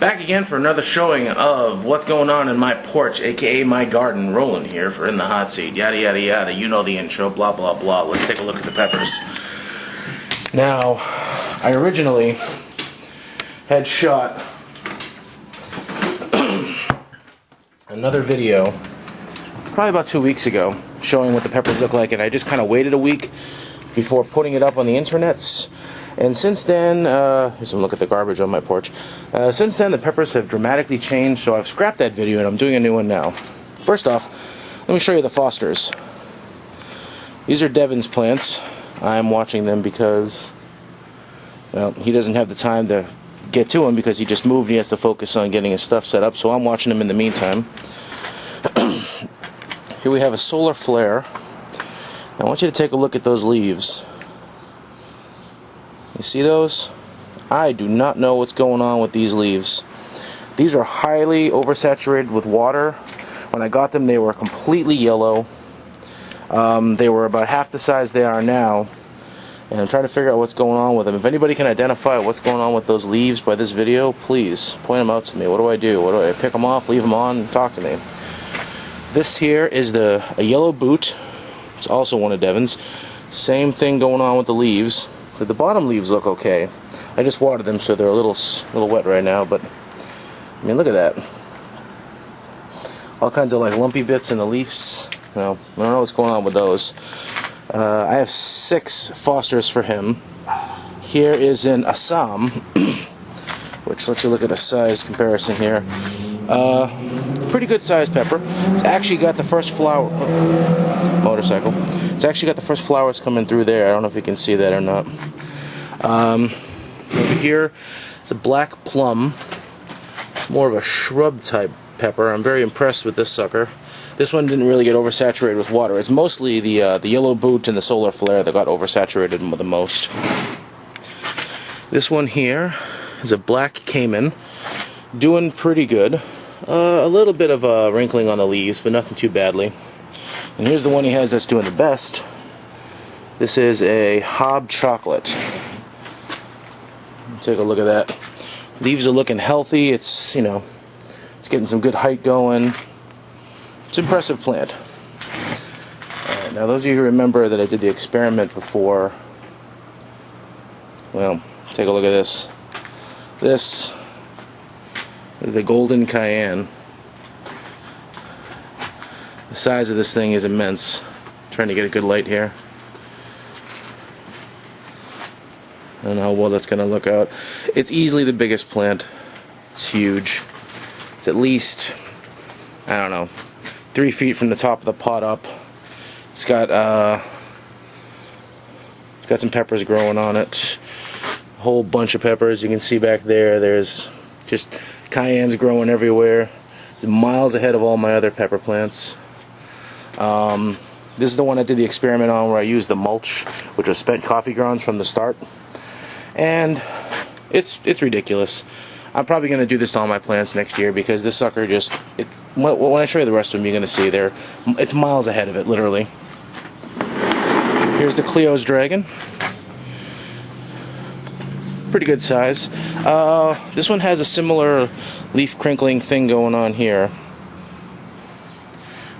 Back again for another showing of what's going on in my porch, aka my garden. Roland here for In the Hot Seat, yada yada yada, you know the intro, blah blah blah. Let's take a look at the peppers. Now, I originally had shot another video probably about 2 weeks ago showing what the peppers look like, and I just kind of waited a week before putting it up on the internets. And since then, here's some look at the garbage on my porch. Since then, the peppers have dramatically changed, so I've scrapped that video and I'm doing a new one now. First off, let me show you the Fosters. These are Devin's plants. I'm watching them because, well, he doesn't have the time to get to them because he just moved and he has to focus on getting his stuff set up, so I'm watching them in the meantime. Here we have a solar flare. I want you to take a look at those leaves. You see those? I do not know what's going on with these leaves. These are highly oversaturated with water. When I got them, they were completely yellow. They were about half the size they are now. And I'm trying to figure out what's going on with them. If anybody can identify what's going on with those leaves by this video, please point them out to me. What do I do? What do I pick them off, leave them on? Talk to me. This here is a yellow boot. It's also one of Devin's. Same thing going on with the leaves. The bottom leaves look okay. I just watered them, so they're a little wet right now, but I mean, look at that. All kinds of like lumpy bits in the leaves. No, I don't know what's going on with those. I have 6 Fosters for him. Here is an Assam, which lets you look at a size comparison here. Pretty good sized pepper. It's actually got the first flower. Motorcycle. It's actually got the first flowers coming through there. I don't know if you can see that or not. Over here, it's a black plum. It's more of a shrub type pepper. I'm very impressed with this sucker. This one didn't really get oversaturated with water. It's mostly the yellow boot and the solar flare that got oversaturated the most. This one here is a black Cayman. Doing pretty good. A little bit of wrinkling on the leaves, but nothing too badly. And here's the one he has that's doing the best. This is a Hob Chocolate. Take a look at that. Leaves are looking healthy. It's, you know, it's getting some good height going. It's an impressive plant. Alright, now those of you who remember that I did the experiment before, well, take a look at this. This is the Golden Cayenne. The size of this thing is immense. I'm trying to get a good light here. I don't know how well that's going to look out. It's easily the biggest plant. It's huge. It's at least, I don't know, 3 feet from the top of the pot up. It's got some peppers growing on it. A whole bunch of peppers. You can see back there. There's just cayennes growing everywhere. It's miles ahead of all my other pepper plants. This is the one I did the experiment on where I used the mulch, which was spent coffee grounds from the start. And it's ridiculous. I'm probably going to do this to all my plants next year because this sucker just, when I show you the rest of them, you're going to see it's miles ahead of it, literally. Here's the Cleo's Dragon. Pretty good size. This one has a similar leaf crinkling thing going on here.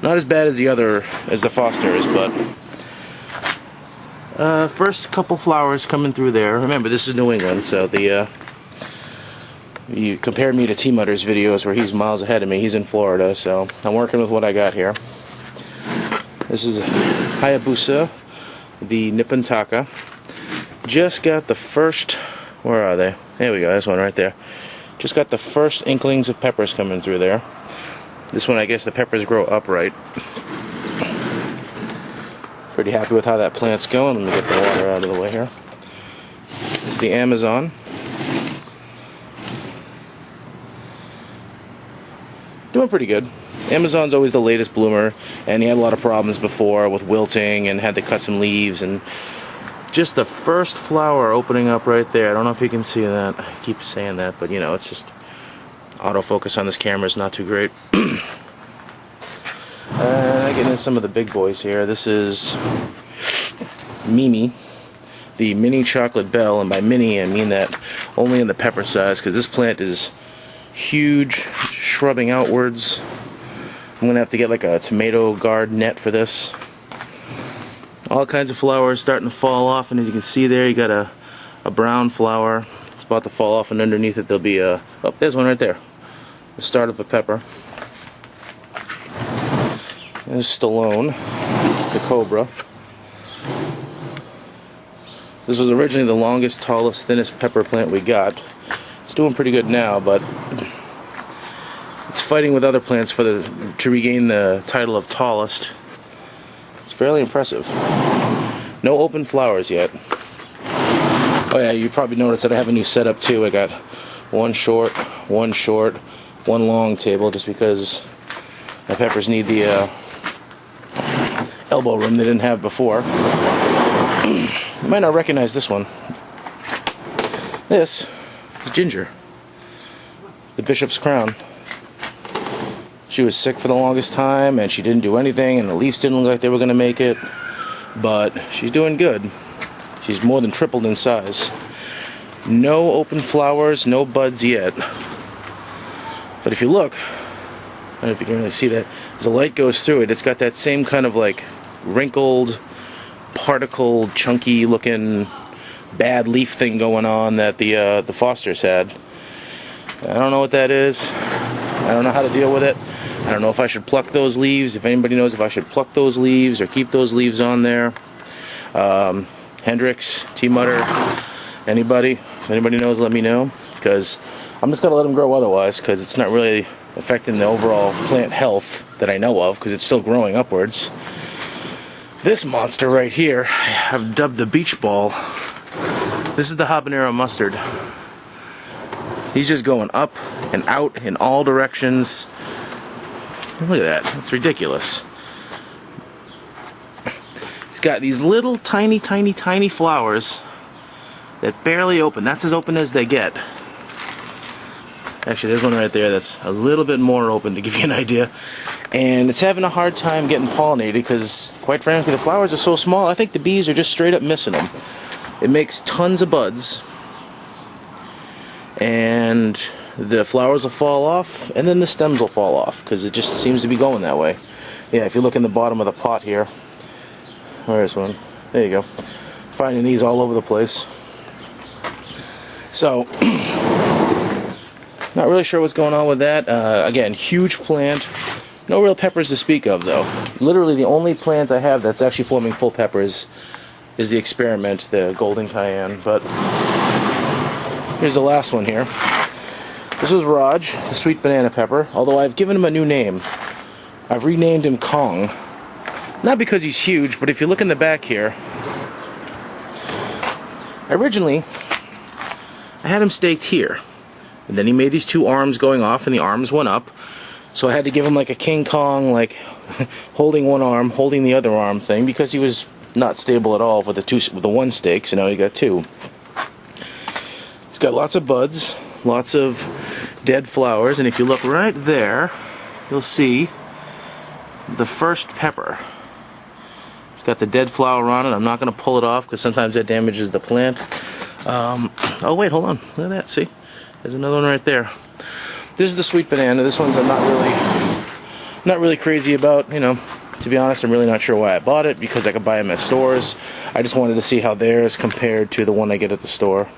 Not as bad as the Fosters, but first couple flowers coming through there. Remember, this is New England, so you compare me to T-Mutter's videos where he's miles ahead of me. He's in Florida, so I'm working with what I got here. This is Hayabusa, the Nippon-taka. Just got the first, where are they? There we go, this one right there. Just got the first inklings of peppers coming through there. This one, I guess the peppers grow upright. Pretty happy with how that plant's going. Let me get the water out of the way here. This is the Amazon. Doing pretty good. Amazon's always the latest bloomer, and he had a lot of problems before with wilting and had to cut some leaves, and just the first flower opening up right there. I don't know if you can see that. I keep saying that, but you know, it's just autofocus on this camera is not too great. Getting into some of the big boys here. This is Mimi, the mini chocolate bell, and by mini I mean that only in the pepper size, because this plant is huge, shrubbing outwards. I'm gonna have to get like a tomato guard net for this. All kinds of flowers starting to fall off, and as you can see there, you got a brown flower. It's about to fall off, and underneath it there'll be a, oh, there's one right there. The start of a pepper. There's Stallone, the cobra. This was originally the longest, tallest, thinnest pepper plant we got. It's doing pretty good now, but it's fighting with other plants to regain the title of tallest. It's fairly impressive. No open flowers yet. Oh yeah, you probably noticed that I have a new setup too. I got one short, one long table, just because my peppers need the elbow room they didn't have before. You might not recognize this one. This is Ginger, the bishop's crown. She was sick for the longest time, and she didn't do anything, and the leaves didn't look like they were going to make it. But she's doing good. She's more than tripled in size. No open flowers, no buds yet. But if you look, I don't know if you can really see that, as the light goes through it, it's got that same kind of like wrinkled, particled, chunky looking bad leaf thing going on that the Fosters had. I don't know what that is. I don't know how to deal with it. I don't know if I should pluck those leaves. If anybody knows if I should pluck those leaves or keep those leaves on there. Hendrix, T-Mutter, anybody? If anybody knows, let me know. Because I'm just going to let them grow otherwise, because it's not really affecting the overall plant health that I know of, because it's still growing upwards. This monster right here, I've dubbed the beach ball. This is the habanero mustard. He's just going up and out in all directions. Look at that. It's ridiculous. He's got these little tiny flowers that barely open. That's as open as they get. Actually, there's one right there that's a little bit more open, to give you an idea. And it's having a hard time getting pollinated because, quite frankly, the flowers are so small, I think the bees are just straight up missing them. It makes tons of buds, and the flowers will fall off, and then the stems will fall off, because it just seems to be going that way. Yeah, if you look in the bottom of the pot here, there's one. There you go. Finding these all over the place. So, not really sure what's going on with that. Again, huge plant. No real peppers to speak of, though. Literally, the only plant I have that's actually forming full peppers is the experiment, the golden cayenne. But here's the last one here. This is Raj, the sweet banana pepper. Although I've given him a new name. I've renamed him Kong. Not because he's huge, but if you look in the back here, originally I had him staked here. And then he made these two arms going off, and the arms went up. So I had to give him like a King Kong, like holding one arm, holding the other arm thing, because he was not stable at all with the one stake. So now you got two. He's got lots of buds, lots of dead flowers, and if you look right there, you'll see the first pepper. It's got the dead flower on it. I'm not going to pull it off because sometimes that damages the plant. Oh wait, hold on. Look at that. See, there's another one right there. This is the sweet banana. This one's I'm not really crazy about. You know, to be honest, I'm really not sure why I bought it, because I could buy them at stores. I just wanted to see how theirs compared to the one I get at the store.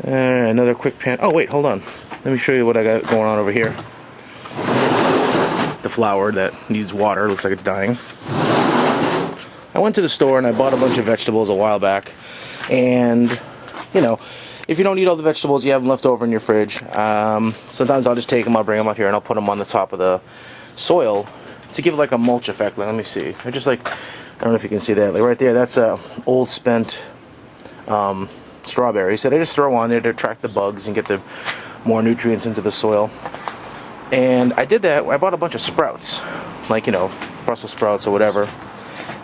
Another quick pan. Oh wait, hold on. Let me show you what I got going on over here. The flower that needs water. Looks like it's dying. I went to the store and I bought a bunch of vegetables a while back. And, you know, if you don't eat all the vegetables, you have them left over in your fridge. Sometimes I'll just take them, I'll bring them out here, and I'll put them on the top of the soil to give like a mulch effect. Like, let me see. I just like, I don't know if you can see that. Like right there, that's old spent strawberries that I just throw on there to attract the bugs and get the more nutrients into the soil. And I did that. I bought a bunch of sprouts, like, you know, Brussels sprouts or whatever,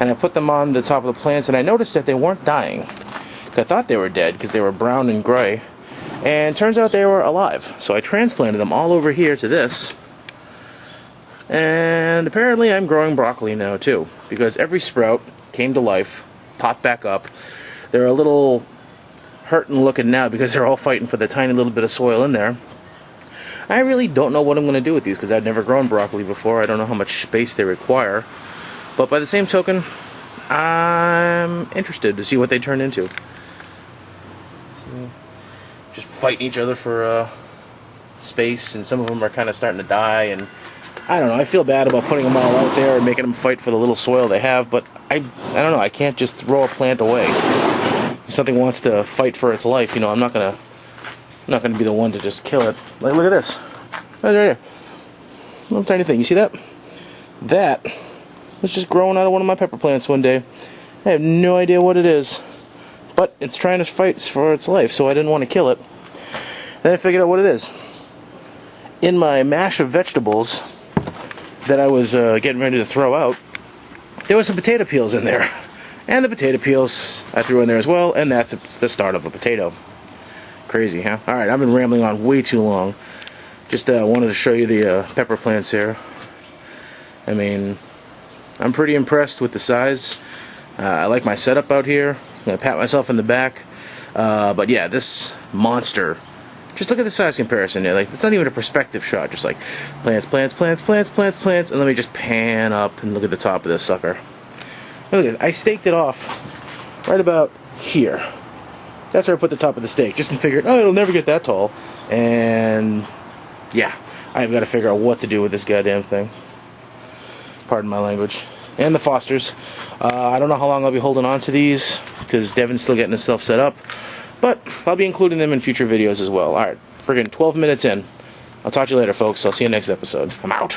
and I put them on the top of the plants, and I noticed that they weren't dying. I thought they were dead because they were brown and gray, and turns out they were alive. So I transplanted them all over here to this, and apparently I'm growing broccoli now too, because every sprout came to life, popped back up. They're a little hurting looking now because they're all fighting for the tiny little bit of soil in there. I really don't know what I'm going to do with these because I've never grown broccoli before. I don't know how much space they require. But by the same token, I'm interested to see what they turn into. Just fighting each other for space, and some of them are kind of starting to die, and I don't know, I feel bad about putting them all out there and making them fight for the little soil they have, but I don't know, I can't just throw a plant away. If something wants to fight for its life, you know, I'm not gonna be the one to just kill it. Like, look at this. Right here. Little tiny thing. You see that? That was just growing out of one of my pepper plants one day. I have no idea what it is, but it's trying to fight for its life, so I didn't want to kill it. Then I figured out what it is. In my mash of vegetables that I was getting ready to throw out, there was some potato peels in there. And the potato peels I threw in there as well, and that's the start of a potato. Crazy, huh? Alright, I've been rambling on way too long. Just wanted to show you the pepper plants here. I mean, I'm pretty impressed with the size. I like my setup out here. I'm going to pat myself in the back. But yeah, this monster. Just look at the size comparison there. Like, it's not even a perspective shot. Just like plants, plants, plants, plants, plants, plants. And let me just pan up and look at the top of this sucker. Look at this. I staked it off right about here. That's where I put the top of the stake. Just and figured, oh, it'll never get that tall. And yeah, I've got to figure out what to do with this goddamn thing. Pardon my language. And the Fosters. I don't know how long I'll be holding on to these because Devin's still getting himself set up. But I'll be including them in future videos as well. Alright, friggin' 12 minutes in. I'll talk to you later, folks. I'll see you next episode. I'm out.